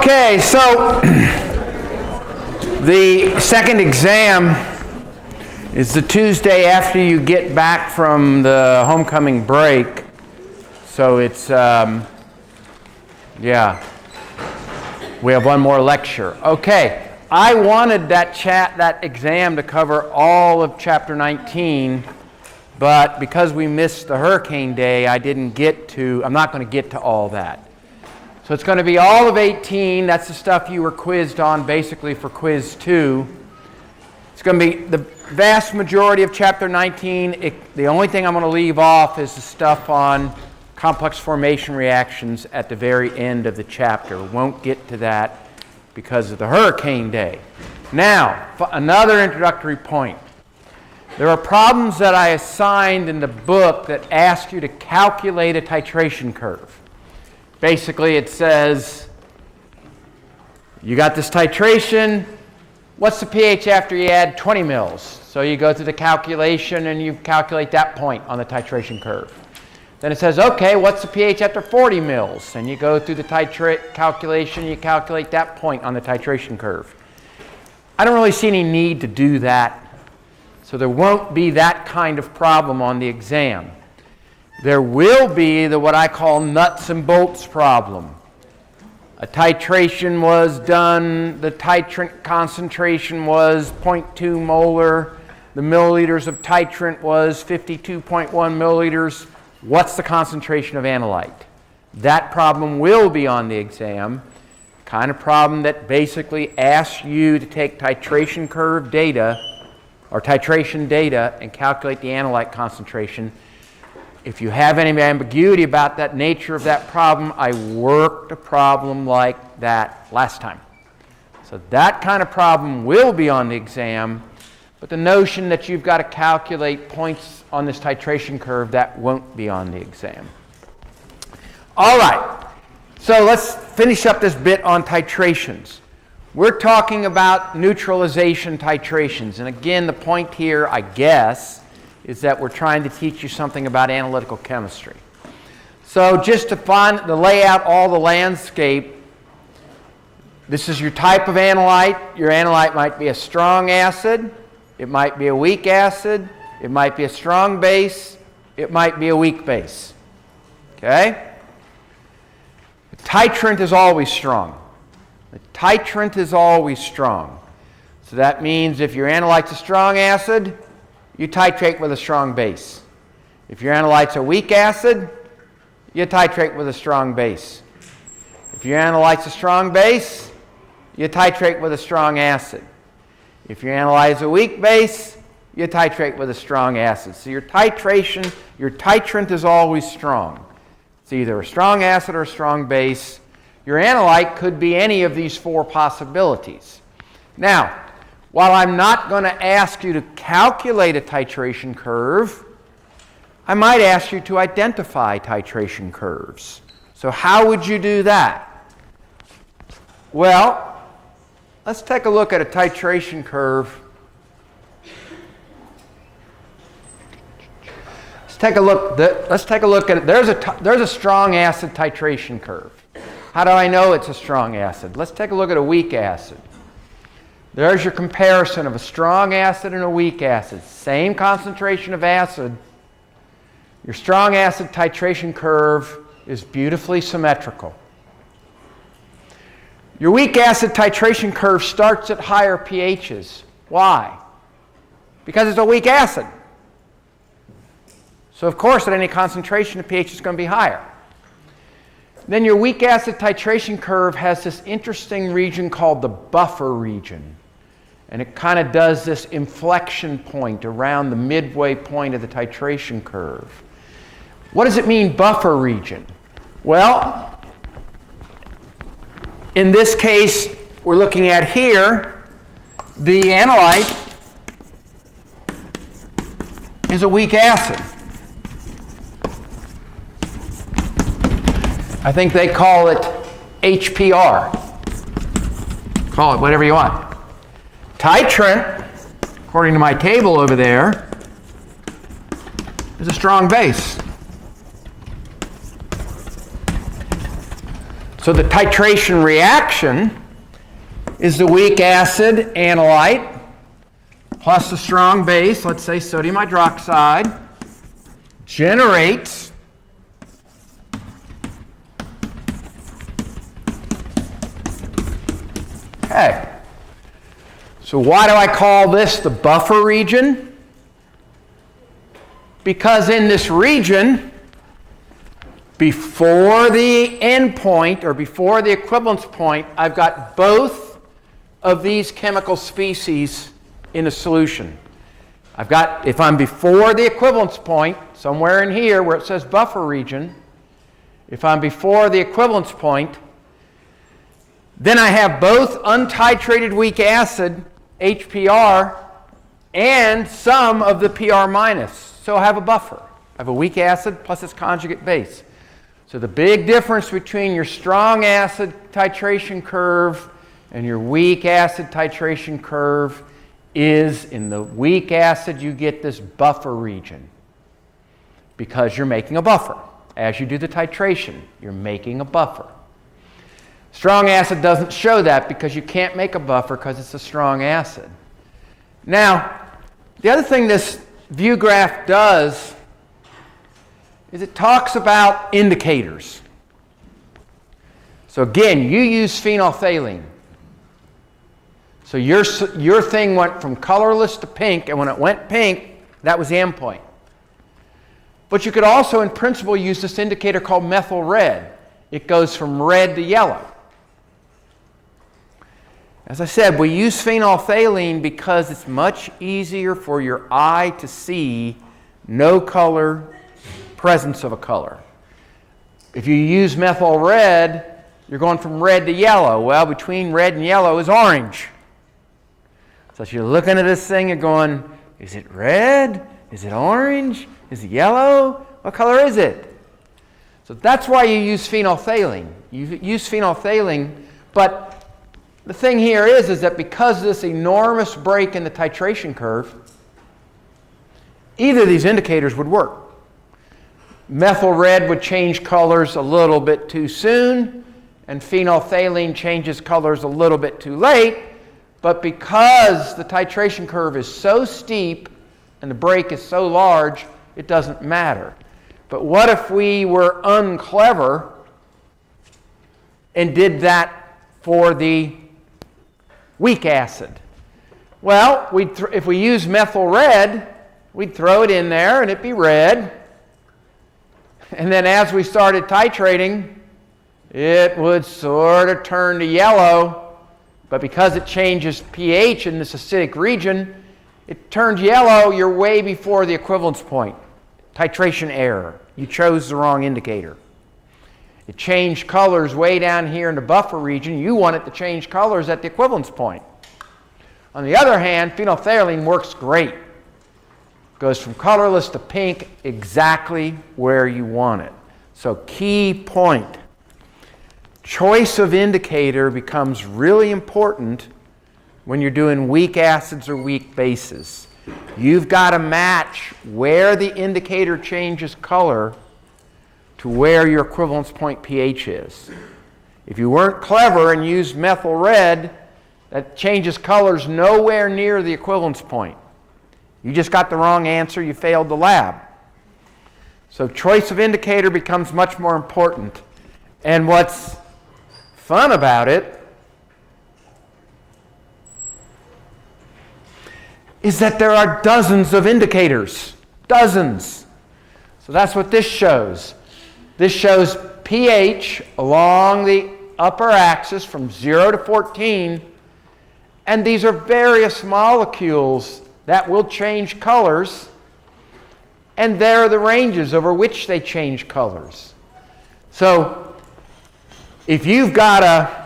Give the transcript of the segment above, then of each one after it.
Okay, so the second exam is the Tuesday after you get back from the homecoming break. So it's, yeah, we have one more lecture. Okay, I wanted that exam to cover all of chapter 19, but because we missed the hurricane day, I'm not going to get to all that. So it's going to be all of 18. That's the stuff you were quizzed on basically for quiz 2. It's going to be the vast majority of chapter 19. The only thing I'm going to leave off is the stuff on complex formation reactions at the very end of the chapter. Won't get to that because of the hurricane day. Now, another introductory point. There are problems that I assigned in the book that ask you to calculate a titration curve. Basically, it says, you got this titration. What's the pH after you add 20 mils? So you go through the calculation and you calculate that point on the titration curve. Then it says, okay, what's the pH after 40 mils? And you go through the calculation, you calculate that point on the titration curve. I don't really see any need to do that. So there won't be that kind of problem on the exam. There will be what I call nuts and bolts problem. A titration was done, the titrant concentration was 0.2 molar, the milliliters of titrant was 52.1 milliliters. What's the concentration of analyte? That problem will be on the exam. Kind of problem that basically asks you to take titration curve data or titration data and calculate the analyte concentration. If you have any ambiguity about that nature of that problem, I worked a problem like that last time. So that kind of problem will be on the exam, but the notion that you've got to calculate points on this titration curve, that won't be on the exam. All right, so let's finish up this bit on titrations. We're talking about neutralization titrations, and again, the point here, I guess, is that we're trying to teach you something about analytical chemistry. So just to lay out all the landscape, this is your type of analyte. Your analyte might be a strong acid, it might be a weak acid, it might be a strong base, it might be a weak base. Okay? The titrant is always strong. The titrant is always strong. So that means if your analyte's a strong acid, you titrate with a strong base. If your analyte's a weak acid, you titrate with a strong base. If your analyte's a strong base, you titrate with a strong acid. If your analyte's a weak base, you titrate with a strong acid. So your titrant is always strong. It's either a strong acid or a strong base. Your analyte could be any of these 4 possibilities. Now, while I'm not going to ask you to calculate a titration curve, I might ask you to identify titration curves. So how would you do that? Well, let's take a look at a titration curve. Let's take a look at it. There's a strong acid titration curve. How do I know it's a strong acid? Let's take a look at a weak acid. There's your comparison of a strong acid and a weak acid. Same concentration of acid. Your strong acid titration curve is beautifully symmetrical. Your weak acid titration curve starts at higher pHs. Why? Because it's a weak acid. So of course at any concentration the pH is going to be higher. Then your weak acid titration curve has this interesting region called the buffer region. And it kind of does this inflection point around the midway point of the titration curve. What does it mean, buffer region? Well, in this case, we're looking at here, the analyte is a weak acid. I think they call it HPR. Call it whatever you want. Titrant, according to my table over there, is a strong base. So the titration reaction is the weak acid analyte plus the strong base, let's say sodium hydroxide, generates okay. So why do I call this the buffer region? Because in this region, before the endpoint or before the equivalence point, I've got both of these chemical species in a solution. I've got, if I'm before the equivalence point, somewhere in here where it says buffer region, if I'm before the equivalence point, then I have both untitrated weak acid, HPR, and some of the PR minus. So I have a buffer. I have a weak acid plus its conjugate base. So the big difference between your strong acid titration curve and your weak acid titration curve is in the weak acid you get this buffer region because you're making a buffer. As you do the titration, you're making a buffer. Strong acid doesn't show that because you can't make a buffer because it's a strong acid. Now, the other thing this view graph does is it talks about indicators. So again, you use phenolphthalein. So your thing went from colorless to pink, and when it went pink, that was the endpoint. But you could also, in principle, use this indicator called methyl red. It goes from red to yellow. As I said, we use phenolphthalein because it's much easier for your eye to see no color, presence of a color. If you use methyl red, you're going from red to yellow. Well, between red and yellow is orange. So if you're looking at this thing, you're going, is it red? Is it orange? Is it yellow? What color is it? So that's why you use phenolphthalein. You use phenolphthalein, but the thing here is that because of this enormous break in the titration curve, either of these indicators would work. Methyl red would change colors a little bit too soon, and phenolphthalein changes colors a little bit too late. But because the titration curve is so steep and the break is so large, it doesn't matter. But what if we were unclever and did that for the weak acid? Well, if we use methyl red, we'd throw it in there and it'd be red. And then as we started titrating, it would sort of turn to yellow. But because it changes pH in this acidic region, it turns yellow. You're way before the equivalence point. Titration error. You chose the wrong indicator. It changed colors way down here in the buffer region. You want it to change colors at the equivalence point. On the other hand, phenolphthalein works great. Goes from colorless to pink exactly where you want it. So key point. Choice of indicator becomes really important when you're doing weak acids or weak bases. You've got to match where the indicator changes color to where your equivalence point pH is. If you weren't clever and used methyl red, that changes colors nowhere near the equivalence point. You just got the wrong answer, you failed the lab. So choice of indicator becomes much more important. And what's fun about it is that there are dozens of indicators. Dozens. So that's what this shows. This shows pH along the upper axis from 0 to 14. And these are various molecules that will change colors. And there are the ranges over which they change colors. So if you've got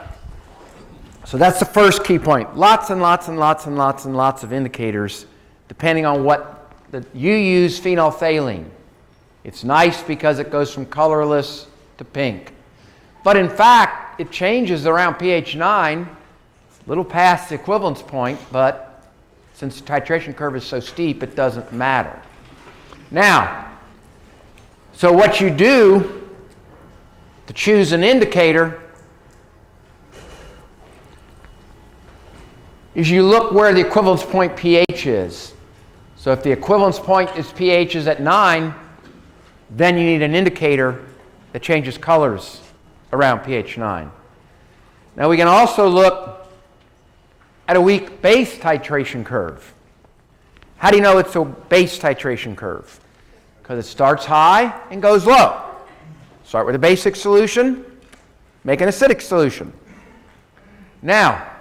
so that's the first key point. Lots and lots and lots and lots and lots of indicators, depending on what you use phenolphthalein. It's nice because it goes from colorless to pink. But in fact, it changes around pH 9, a little past the equivalence point, but since the titration curve is so steep, it doesn't matter. Now, so what you do to choose an indicator is you look where the equivalence point pH is. So if the equivalence point is pH is at 9, then you need an indicator that changes colors around pH 9. Now we can also look at a weak base titration curve. How do you know it's a base titration curve? Because it starts high and goes low. Start with a basic solution, make an acidic solution. Now,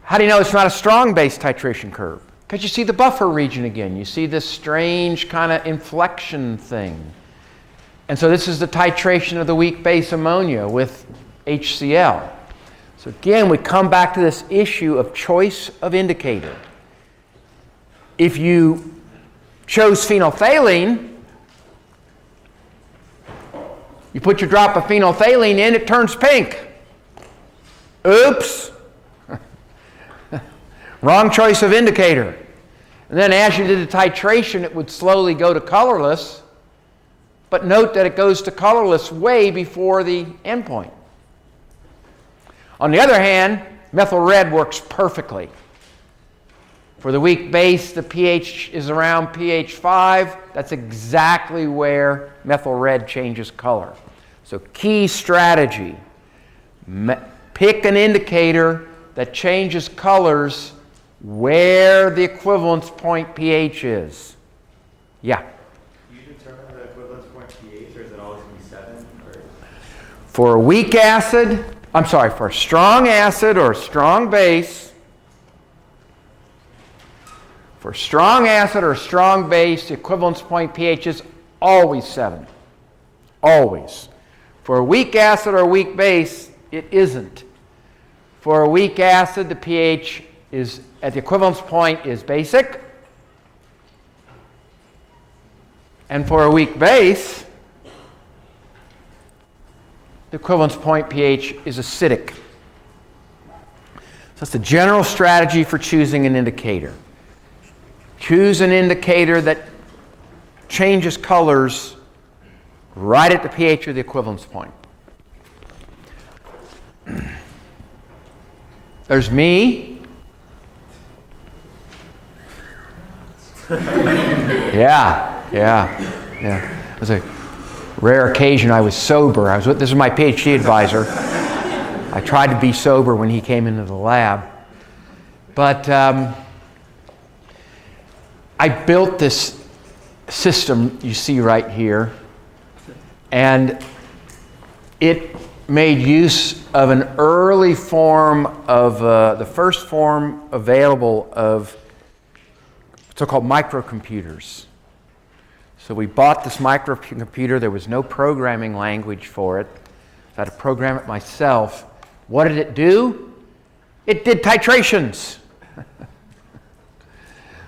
how do you know it's not a strong base titration curve? Because you see the buffer region again. You see this strange kind of inflection thing. And so this is the titration of the weak base ammonia with HCl. So again, we come back to this issue of choice of indicator. If you chose phenolphthalein, you put your drop of phenolphthalein in, it turns pink. Oops. Wrong choice of indicator. And then as you did the titration, it would slowly go to colorless. But note that it goes to colorless way before the endpoint. On the other hand, methyl red works perfectly. For the weak base, the pH is around pH 5. That's exactly where methyl red changes color. So key strategy. Pick an indicator that changes colors where the equivalence point pH is. Yeah? Do you determine the equivalence point pH, or is it always going to be 7? Or? For a weak acid, for a strong acid or a strong base, for a strong acid or a strong base, the equivalence point pH is always 7. Always. For a weak acid or a weak base, it isn't. For a weak acid, the pH is at the equivalence point is basic. And for a weak base, the equivalence point pH is acidic. So that's the general strategy for choosing an indicator. Choose an indicator that changes colors right at the pH of the equivalence point. There's me. Yeah. It was a rare occasion I was sober. This is my PhD advisor. I tried to be sober when he came into the lab. But I built this system you see right here, and it made use of an early form of the first form available of so-called microcomputers. So we bought this microcomputer. There was no programming language for it. I had to program it myself. What did it do? It did titrations.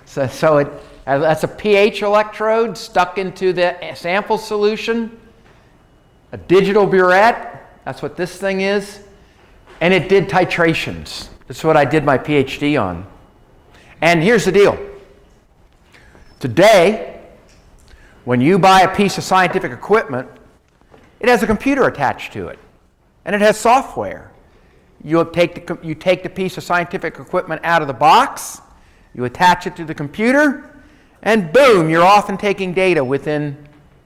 So that's a pH electrode stuck into the sample solution, a digital burette. That's what this thing is. And it did titrations. That's what I did my PhD on. And here's the deal. Today, when you buy a piece of scientific equipment, it has a computer attached to it. And it has software. You take the piece of scientific equipment out of the box, you attach it to the computer, and boom, you're off and taking data within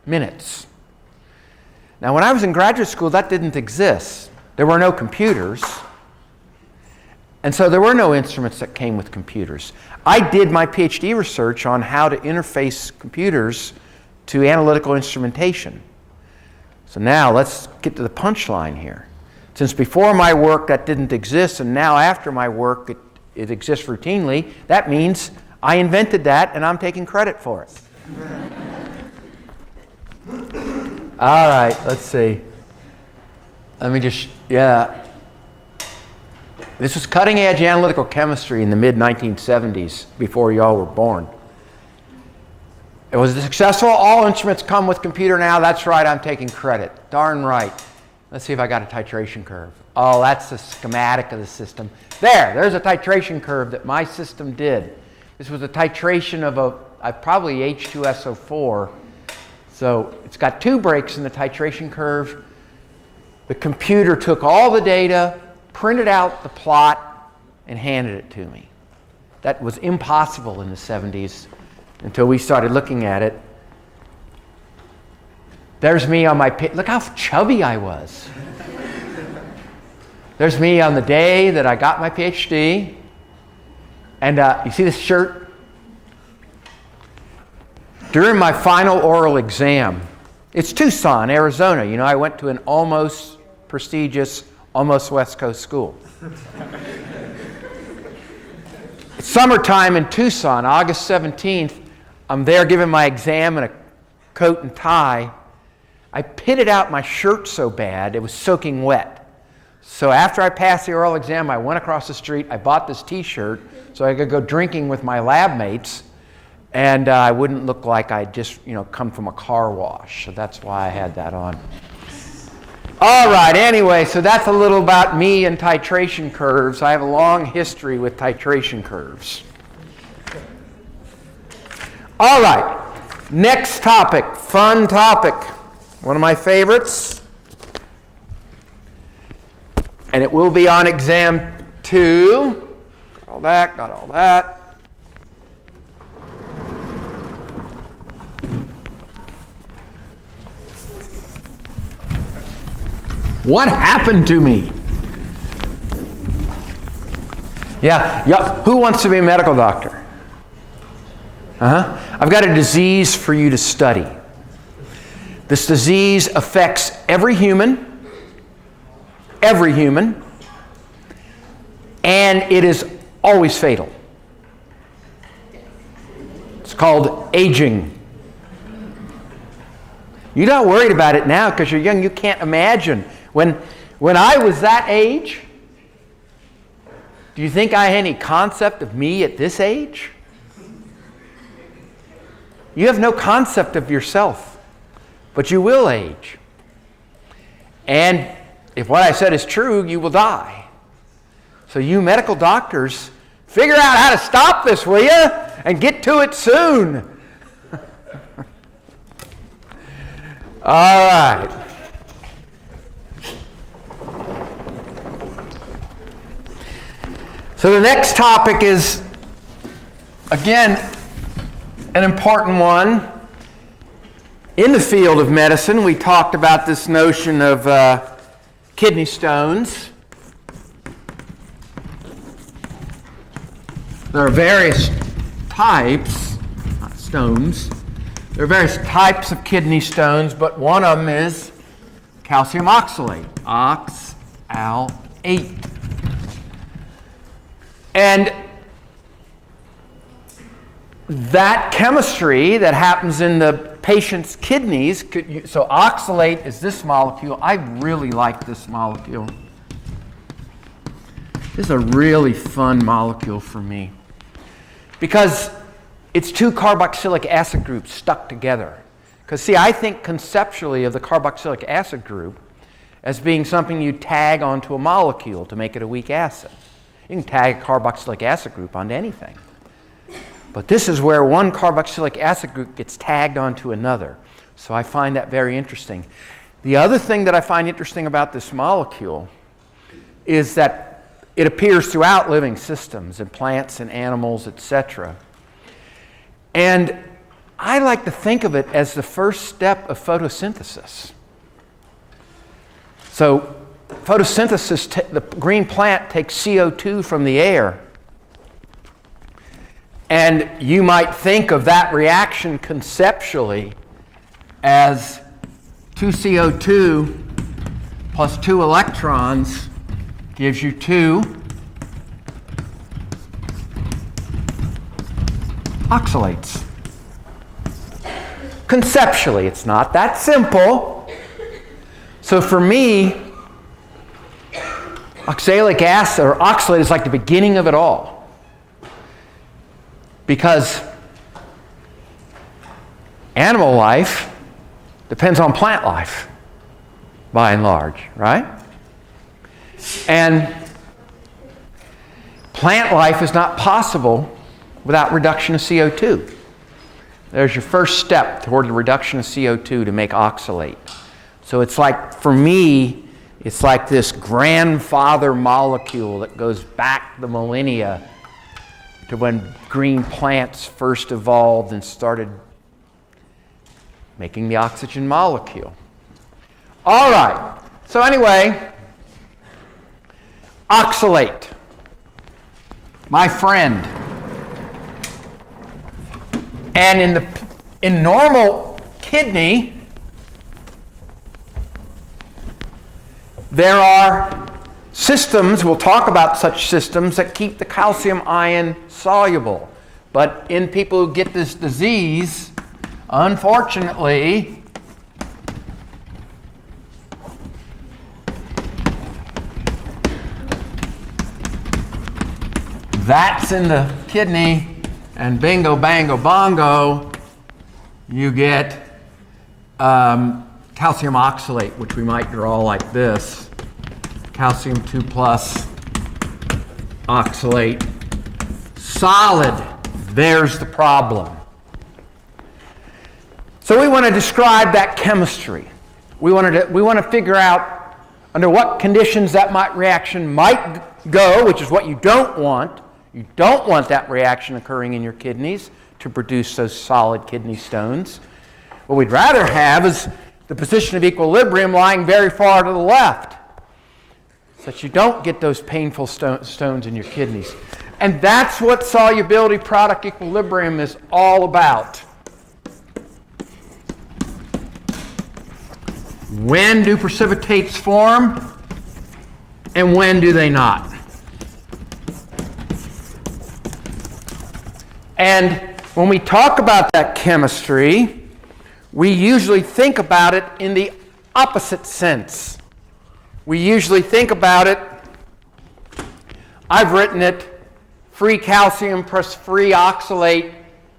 minutes. Now, when I was in graduate school, that didn't exist. There were no computers. And so there were no instruments that came with computers. I did my PhD research on how to interface computers to analytical instrumentation. So now let's get to the punchline here. Since before my work that didn't exist, and now after my work it exists routinely, that means I invented that and I'm taking credit for it. All right, let's see. Let me just, This was cutting edge analytical chemistry in the mid-1970s, before y'all were born. It was successful. All instruments come with computer now. That's right, I'm taking credit. Darn right. Let's see if I got a titration curve. Oh, that's the schematic of the system. There's a titration curve that my system did. This was a titration of probably H2SO4. So it's got 2 breaks in the titration curve. The computer took all the data, printed out the plot, and handed it to me. That was impossible in the 70s until we started looking at it. There's me on my look how chubby I was. There's me on the day that I got my PhD. And you see this shirt? During my final oral exam, it's Tucson, Arizona. You know, I went to an almost prestigious, almost West Coast school. It's summertime in Tucson, August 17th. I'm there giving my exam in a coat and tie. I pitted out my shirt so bad, it was soaking wet. So after I passed the oral exam, I went across the street, I bought this t-shirt so I could go drinking with my lab mates, and I wouldn't look like I'd just, come from a car wash. So that's why I had that on. All right, anyway, so that's a little about me and titration curves. I have a long history with titration curves. All right, next topic, fun topic. One of my favorites. And it will be on exam 2. Got all that. What happened to me? Yeah. Who wants to be a medical doctor? I've got a disease for you to study. This disease affects every human, and it is always fatal. It's called aging. You're not worried about it now because you're young. You can't imagine. When I was that age, do you think I had any concept of me at this age? You have no concept of yourself, but you will age. And if what I said is true, you will die. So you medical doctors, figure out how to stop this, will you? And get to it soon. All right. So the next topic is, again, an important one. In the field of medicine, we talked about this notion of kidney stones. There are various types, not stones. There are various types of kidney stones, but one of them is calcium oxalate, oxalate. And that chemistry that happens in the patient's kidneys, so oxalate is this molecule. I really like this molecule. This is a really fun molecule for me because it's 2 carboxylic acid groups stuck together. Because see, I think conceptually of the carboxylic acid group as being something you tag onto a molecule to make it a weak acid. You can tag a carboxylic acid group onto anything. But this is where one carboxylic acid group gets tagged onto another. So I find that very interesting. The other thing that I find interesting about this molecule is that it appears throughout living systems, in plants and animals, etc. And I like to think of it as the first step of photosynthesis. So photosynthesis, the green plant takes CO2 from the air. And you might think of that reaction conceptually as 2 CO2 plus 2 electrons gives you 2 oxalates. Conceptually, it's not that simple. So for me, oxalic acid or oxalate is like the beginning of it all. Because animal life depends on plant life, by and large, right? And plant life is not possible without reduction of CO2. There's your first step toward the reduction of CO2 to make oxalate. So it's like, for me, It's like this grandfather molecule that goes back the millennia to when green plants first evolved and started making the oxygen molecule. All right. So anyway, oxalate, my friend. And in normal kidney, there are systems, we'll talk about such systems, that keep the calcium ion soluble. But in people who get this disease, unfortunately, that's in the kidney, and bingo, bango, bongo, you get calcium oxalate, which we might draw like this. Calcium 2 plus oxalate. Solid. There's the problem. So we want to describe that chemistry. We want to figure out under what conditions that reaction might go, which is what you don't want. You don't want that reaction occurring in your kidneys to produce those solid kidney stones. What we'd rather have is the position of equilibrium lying very far to the left, so that you don't get those painful stones in your kidneys. And that's what solubility product equilibrium is all about. When do precipitates form, and when do they not? And when we talk about that chemistry, we usually think about it in the opposite sense. We usually think about it, I've written it, free calcium plus free oxalate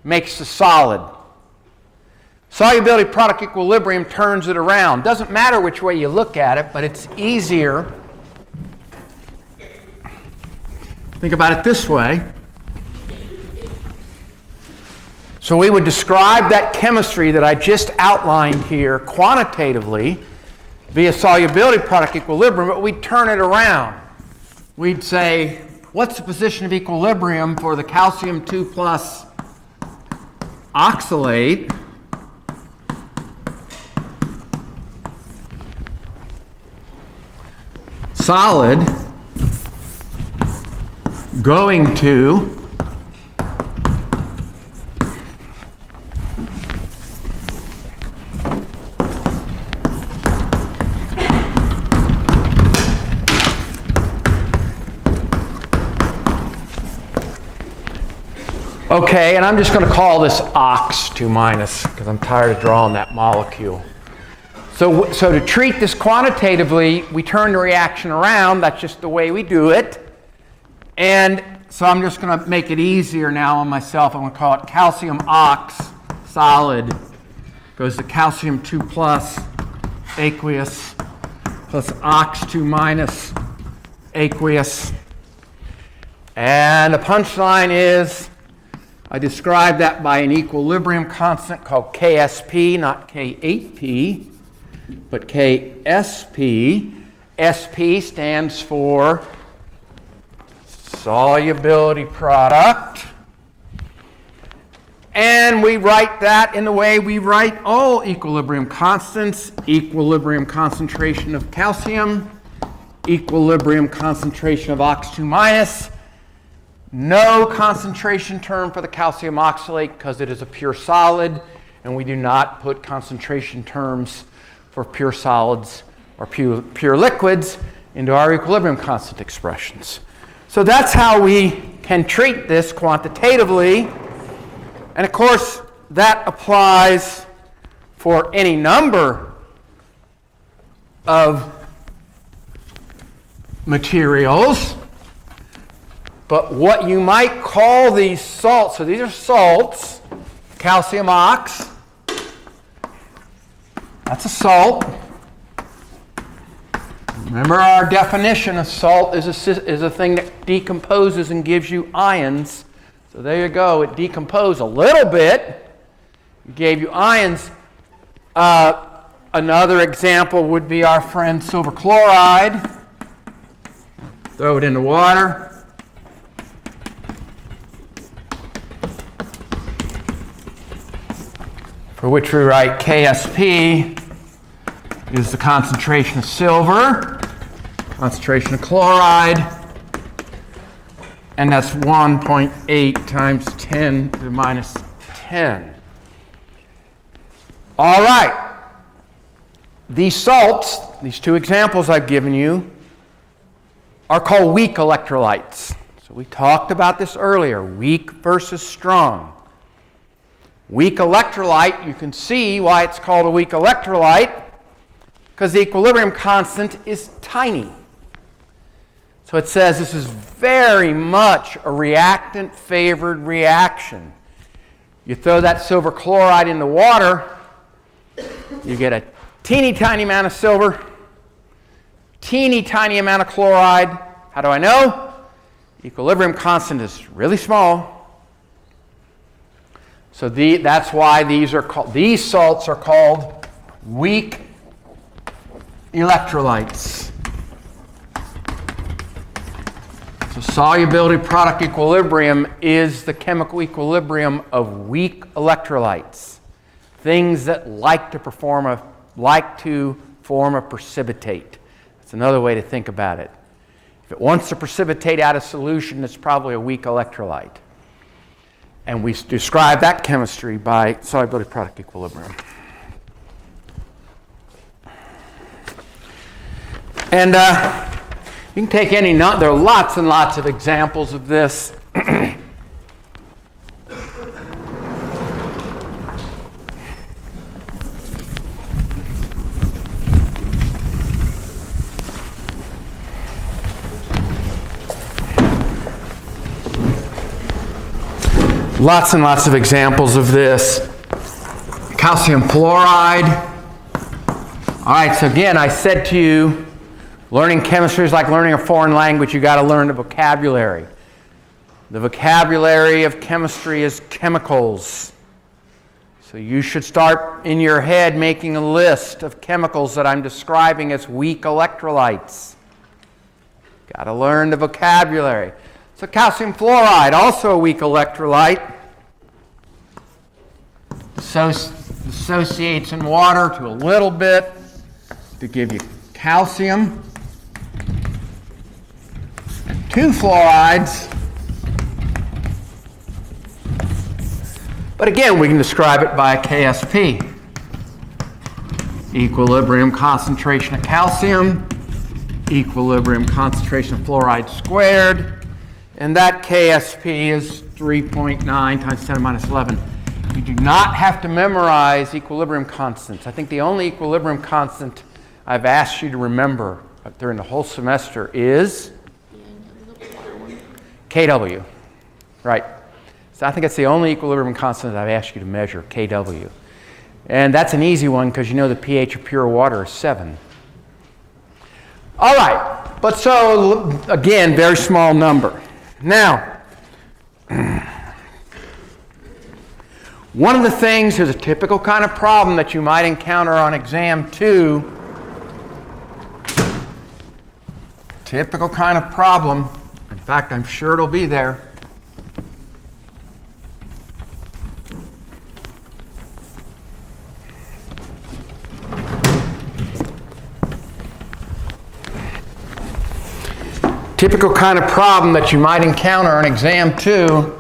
makes the solid. Solubility product equilibrium turns it around. Doesn't matter which way you look at it, but it's easier. Think about it this way. So we would describe that chemistry that I just outlined here quantitatively via solubility product equilibrium, but we'd turn it around. We'd say, what's the position of equilibrium for the calcium 2 plus oxalate solid going to okay, and I'm just going to call this ox 2 minus because I'm tired of drawing that molecule. So to treat this quantitatively, we turn the reaction around. That's just the way we do it. And so I'm just going to make it easier now on myself. I'm going to call it calcium ox solid goes to calcium 2 plus aqueous plus ox 2 minus aqueous. And the punchline is I describe that by an equilibrium constant called KSP, not K8P, but KSP. SP stands for solubility product. And we write that in the way we write all equilibrium constants: equilibrium concentration of calcium, equilibrium concentration of ox 2 minus. No concentration term for the calcium oxalate because it is a pure solid, and we do not put concentration terms for pure solids or pure liquids into our equilibrium constant expressions. So that's how we can treat this quantitatively. And of course, that applies for any number of materials. But what you might call these salts, so these are salts, calcium ox, that's a salt. Remember our definition of salt is a thing that decomposes and gives you ions. So there you go, it decomposed a little bit, it gave you ions. Another example would be our friend silver chloride. Throw it in the water. For which we write KSP is the concentration of silver, concentration of chloride, and that's 1.8 times 10 to the minus 10. All right. These salts, these two examples I've given you, are called weak electrolytes. So we talked about this earlier, weak versus strong. Weak electrolyte, you can see why it's called a weak electrolyte, because the equilibrium constant is tiny. So it says this is very much a reactant-favored reaction. You throw that silver chloride in the water, you get a teeny tiny amount of silver, teeny tiny amount of chloride. How do I know? Equilibrium constant is really small. So that's why these salts are called weak electrolytes. So solubility product equilibrium is the chemical equilibrium of weak electrolytes, things that like to form a precipitate. That's another way to think about it. If it wants to precipitate out of solution, it's probably a weak electrolyte. And we describe that chemistry by solubility product equilibrium. And you can take any there are lots and lots of examples of this. Lots and lots of examples of this. Calcium fluoride. All right, so again, I said to you, learning chemistry is like learning a foreign language. You got to learn the vocabulary. The vocabulary of chemistry is chemicals. So you should start in your head making a list of chemicals that I'm describing as weak electrolytes. Got to learn the vocabulary. So calcium fluoride, also a weak electrolyte, dissociates in water to a little bit to give you calcium. And two fluorides. But again, we can describe it by a KSP. Equilibrium concentration of calcium, equilibrium concentration of fluoride squared. And that KSP is 3.9 times 10 to the minus 11. You do not have to memorize equilibrium constants. I think the only equilibrium constant I've asked you to remember during the whole semester is KW. Right. So I think it's the only equilibrium constant that I've asked you to measure, KW. And that's an easy one because you know the pH of pure water is 7. All right. But so, again, very small number. Now, one of the things is a typical kind of problem that you might encounter on exam 2. Typical kind of problem. In fact, I'm sure it'll be there. Typical kind of problem that you might encounter on exam 2.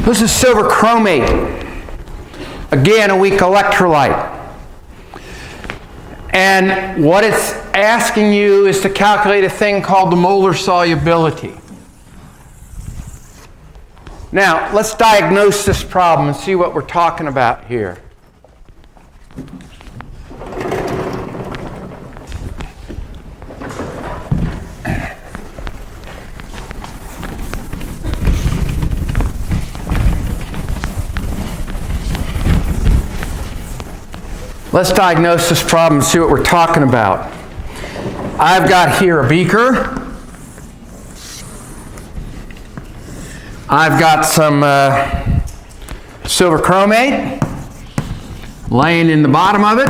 This is silver chromate. Again, a weak electrolyte. And what it's asking you is to calculate a thing called the molar solubility. Now, let's diagnose this problem and see what we're talking about here. Let's diagnose this problem and see what we're talking about. I've got here a beaker. I've got some silver chromate laying in the bottom of it.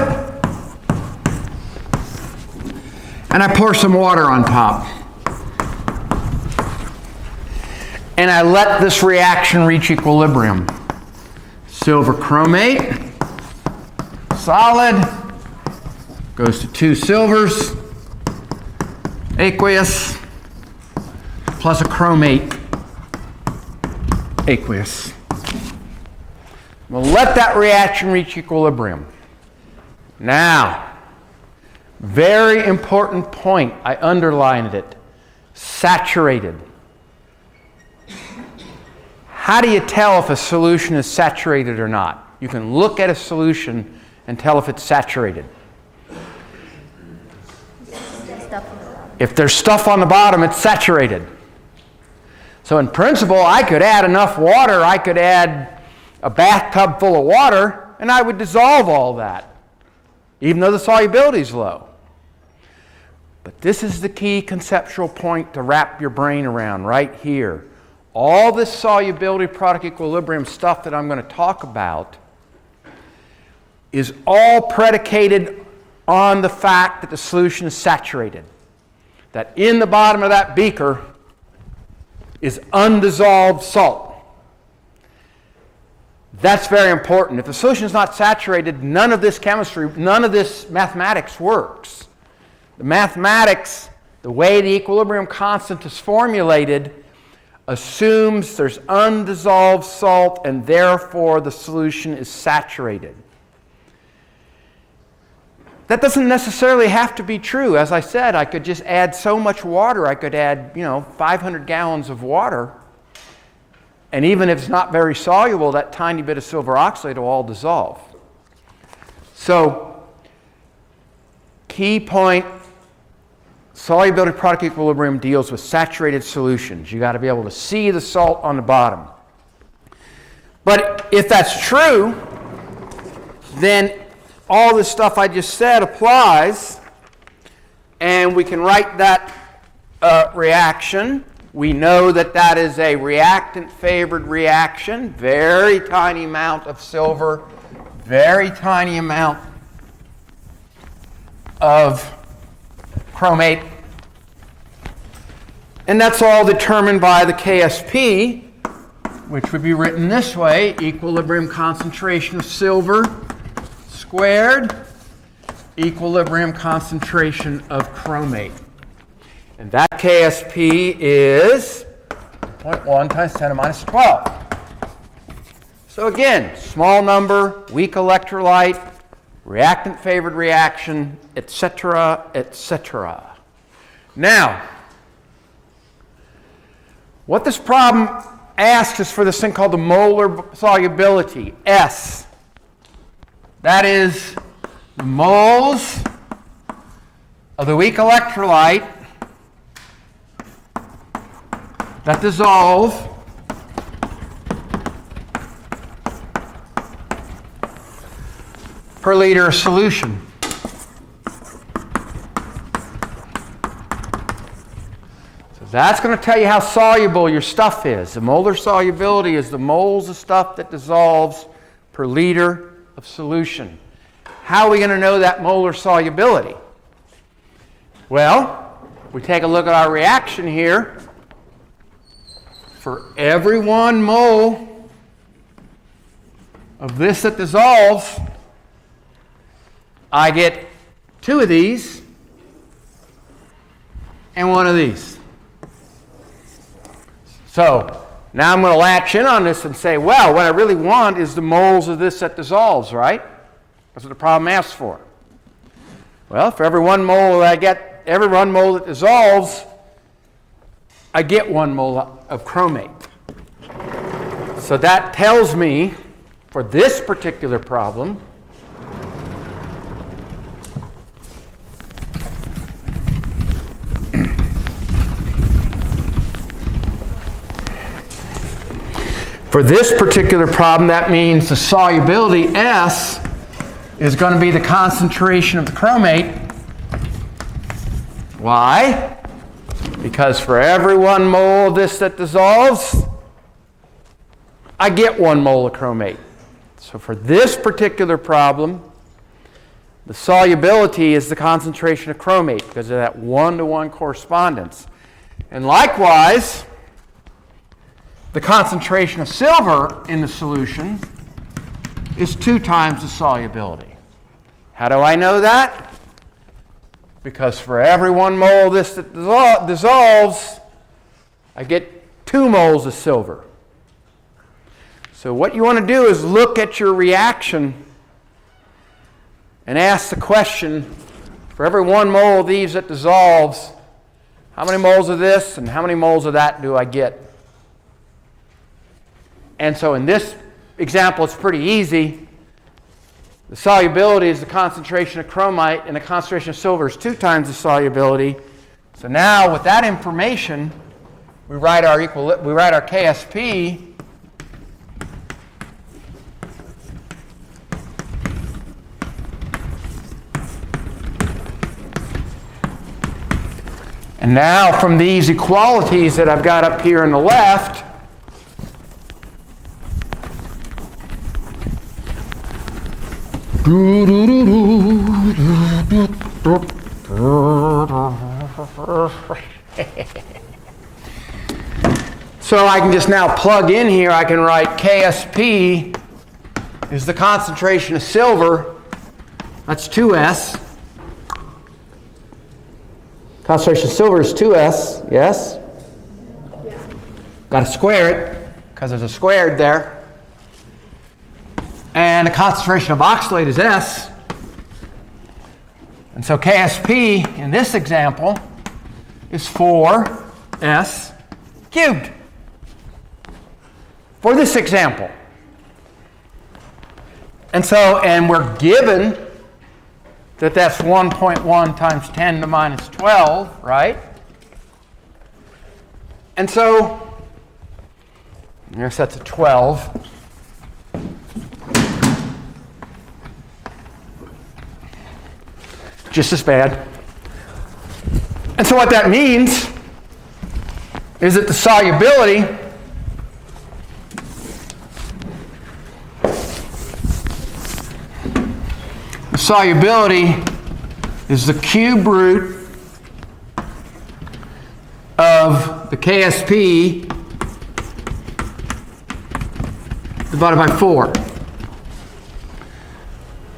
And I pour some water on top. And I let this reaction reach equilibrium. Silver chromate, solid, goes to 2 silvers, aqueous, plus a chromate, aqueous. We'll let that reaction reach equilibrium. Now, very important point, I underlined it, saturated. How do you tell if a solution is saturated or not? You can look at a solution and tell if it's saturated. If there's stuff on the bottom, it's saturated. So in principle, I could add enough water, I could add a bathtub full of water, and I would dissolve all that, even though the solubility is low. But this is the key conceptual point to wrap your brain around right here. All this solubility product equilibrium stuff that I'm going to talk about is all predicated on the fact that the solution is saturated. That in the bottom of that beaker is undissolved salt. That's very important. If the solution is not saturated, none of this chemistry, none of this mathematics works. The mathematics, the way the equilibrium constant is formulated, assumes there's undissolved salt and therefore the solution is saturated. That doesn't necessarily have to be true. As I said, I could just add so much water. I could add, 500 gallons of water. And even if it's not very soluble, that tiny bit of silver oxide will all dissolve. So, key point, solubility product equilibrium deals with saturated solutions. You got to be able to see the salt on the bottom. But if that's true, then all this stuff I just said applies, and we can write that reaction. We know that that is a reactant-favored reaction, very tiny amount of silver, very tiny amount of chromate, and that's all determined by the KSP, which would be written this way, equilibrium concentration of silver squared, equilibrium concentration of chromate. And that KSP is 0.1 times 10 to minus 12. So again, small number, weak electrolyte, reactant-favored reaction, etc., etc. Now, what this problem asks is for this thing called the molar solubility, S. That is the moles of the weak electrolyte that dissolve per liter of solution. So that's going to tell you how soluble your stuff is. The molar solubility is the moles of stuff that dissolves per liter of solution. How are we going to know that molar solubility? Well, we take a look at our reaction here. For every 1 mole of this that dissolves, I get 2 of these and 1 of these. So Now I'm going to latch in on this and say, well, what I really want is the moles of this that dissolves, right? That's what the problem asks for. Well, for every 1 mole that I get, every 1 mole that dissolves, I get 1 mole of chromate. So that tells me, for this particular problem, that means the solubility S is going to be the concentration of the chromate. Why? Because for every 1 mole of this that dissolves, I get 1 mole of chromate. So for this particular problem, the solubility is the concentration of chromate because of that 1-to-1 correspondence. And likewise, the concentration of silver in the solution is 2 times the solubility. How do I know that? Because for every 1 mole of this that dissolves, I get 2 moles of silver. So what you want to do is look at your reaction and ask the question, for every 1 mole of these that dissolves, how many moles of this and how many moles of that do I get? And so in this example, it's pretty easy. The solubility is the concentration of chromite, and the concentration of silver is 2 times the solubility. So now, with that information, we write our KSP. And now, from these equalities that I've got up here on the left, so I can just now plug in here, I can write KSP is the concentration of silver, that's 2S. Concentration of silver is 2S, yes? Got to square it, because there's a squared there. And the concentration of oxalate is S. And so KSP in this example is 4S cubed. For this example. And we're given that that's 1.1 times 10 to the minus 12, right? And so, I guess that's a 12. Just as bad. And so what that means is that the solubility is the cube root of the KSP divided by 4.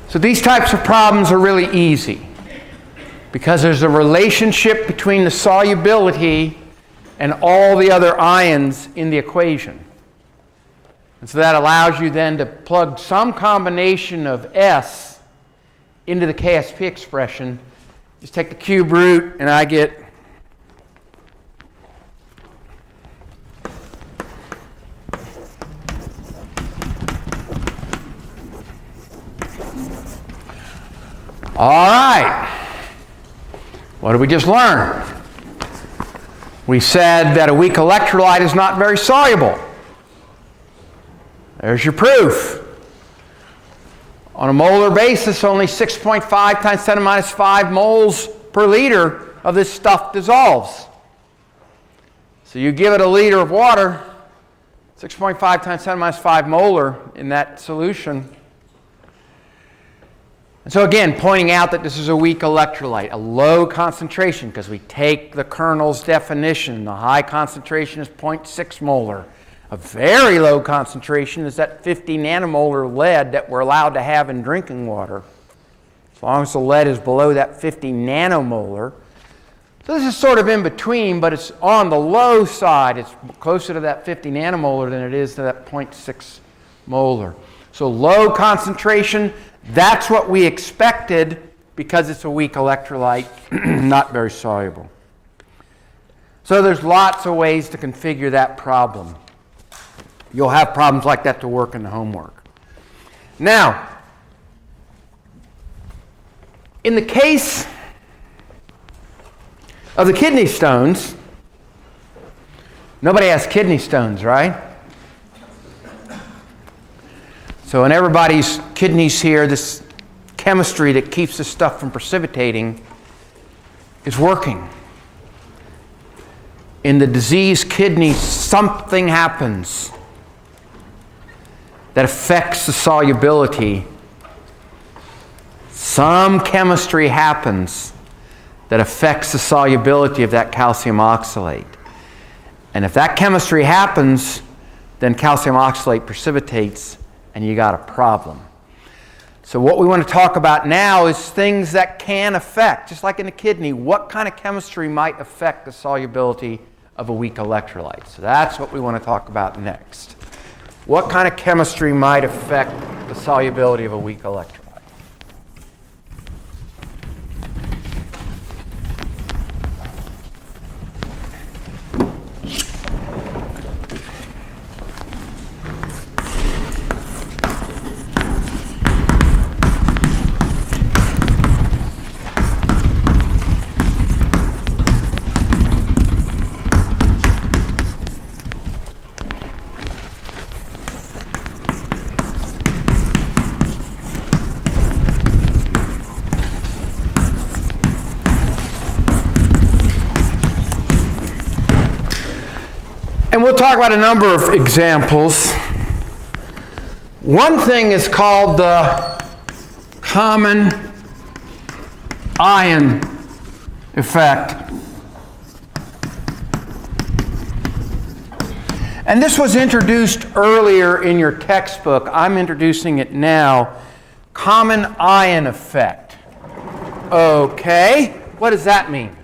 So these types of problems are really easy because there's a relationship between the solubility and all the other ions in the equation. And so that allows you then to plug some combination of S into the KSP expression. Just take the cube root and I get all right. What did we just learn? We said that a weak electrolyte is not very soluble. There's your proof. On a molar basis, only 6.5 times 10 to the minus 5 moles per liter of this stuff dissolves. So you give it a liter of water, 6.5 times 10 to the minus 5 molar in that solution. And so again, pointing out that this is a weak electrolyte, a low concentration, because we take the kernel's definition. The high concentration is 0.6 molar. A very low concentration is that 50 nanomolar lead that we're allowed to have in drinking water. As long as the lead is below that 50 nanomolar, So this is sort of in between, but it's on the low side. It's closer to that 50 nanomolar than it is to that 0.6 molar. So low concentration, that's what we expected because it's a weak electrolyte, not very soluble. So there's lots of ways to configure that problem. You'll have problems like that to work in the homework. Now, in the case of the kidney stones, nobody has kidney stones, right? So in everybody's kidneys here, this chemistry that keeps the stuff from precipitating is working. In the diseased kidney, something happens that affects the solubility. Some chemistry happens that affects the solubility of that calcium oxalate. And if that chemistry happens, then calcium oxalate precipitates and you got a problem. So what we want to talk about now is things that can affect, just like in the kidney, what kind of chemistry might affect the solubility of a weak electrolyte. So that's what we want to talk about next. What kind of chemistry might affect the solubility of a weak electrolyte? And we'll talk about a number of examples. One thing is called the common ion effect. And this was introduced earlier in your textbook. I'm introducing it now. Common ion effect. Okay, what does that mean?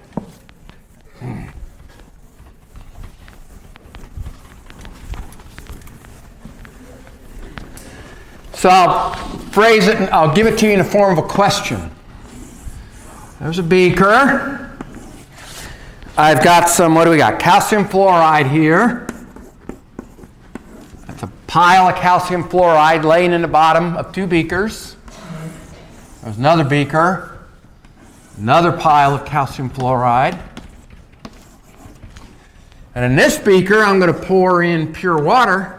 So I'll phrase it and I'll give it to you in the form of a question. There's a beaker. I've got some, what do we got? Calcium fluoride here. That's a pile of calcium fluoride laying in the bottom of two beakers. There's another beaker. Another pile of calcium fluoride. And in this beaker, I'm going to pour in pure water.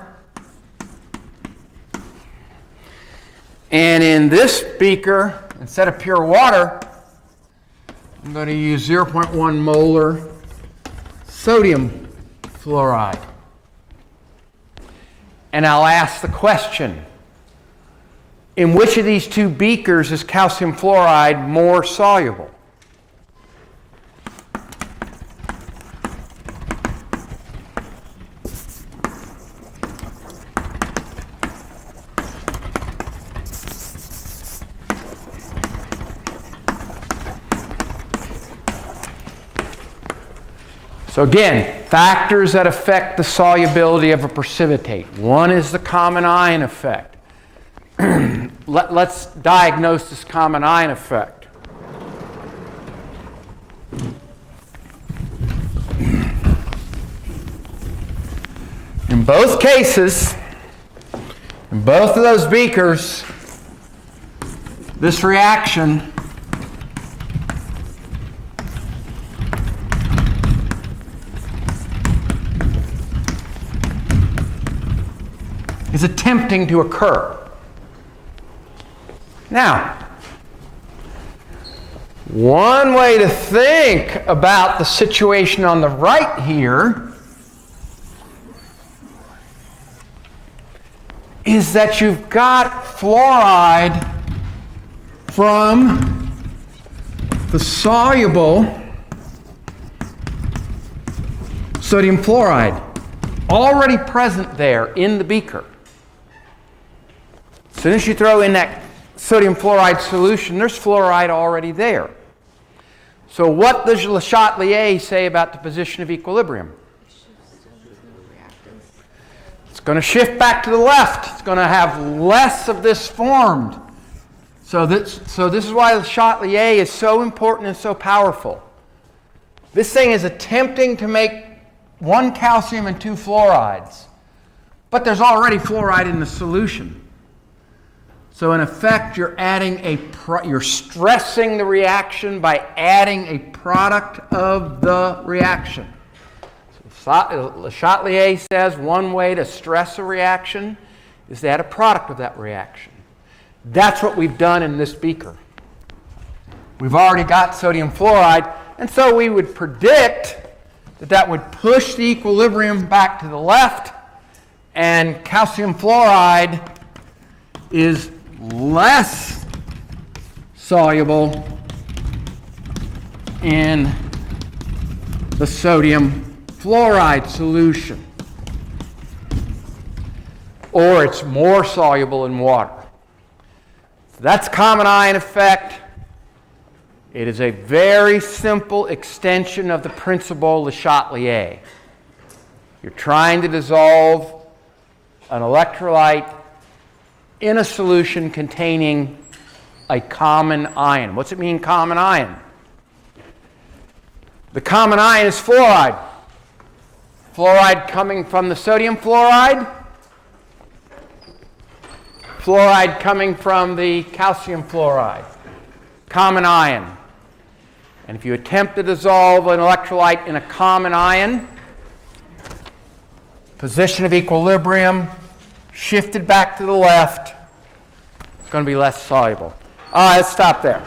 And in this beaker, instead of pure water, I'm going to use 0.1 molar sodium fluoride. And I'll ask the question, in which of these two beakers is calcium fluoride more soluble? So again, factors that affect the solubility of a precipitate. One is the common ion effect. Let's diagnose this common ion effect. In both cases, in both of those beakers, this reaction is attempting to occur. Now, one way to think about the situation on the right here is that you've got fluoride from the soluble sodium fluoride already present there in the beaker. As soon as you throw in that sodium fluoride solution, there's fluoride already there. So what does Le Chatelier say about the position of equilibrium? It's going to shift back to the left. It's going to have less of this formed. So this is why Le Chatelier is so important and so powerful. This thing is attempting to make 1 calcium and 2 fluorides. But there's already fluoride in the solution. So in effect, you're you're stressing the reaction by adding a product of the reaction. So Le Chatelier says one way to stress a reaction is to add a product of that reaction. That's what we've done in this beaker. We've already got sodium fluoride, and so we would predict that that would push the equilibrium back to the left, and calcium fluoride is less soluble in the sodium fluoride solution, or it's more soluble in water. So that's common ion effect. It is a very simple extension of the principle Le Chatelier. You're trying to dissolve an electrolyte in a solution containing a common ion. What's it mean, common ion? The common ion is fluoride. Fluoride coming from the sodium fluoride. Fluoride coming from the calcium fluoride. Common ion. And if you attempt to dissolve an electrolyte in a common ion, position of equilibrium shifted back to the left, it's going to be less soluble. All right, let's stop there.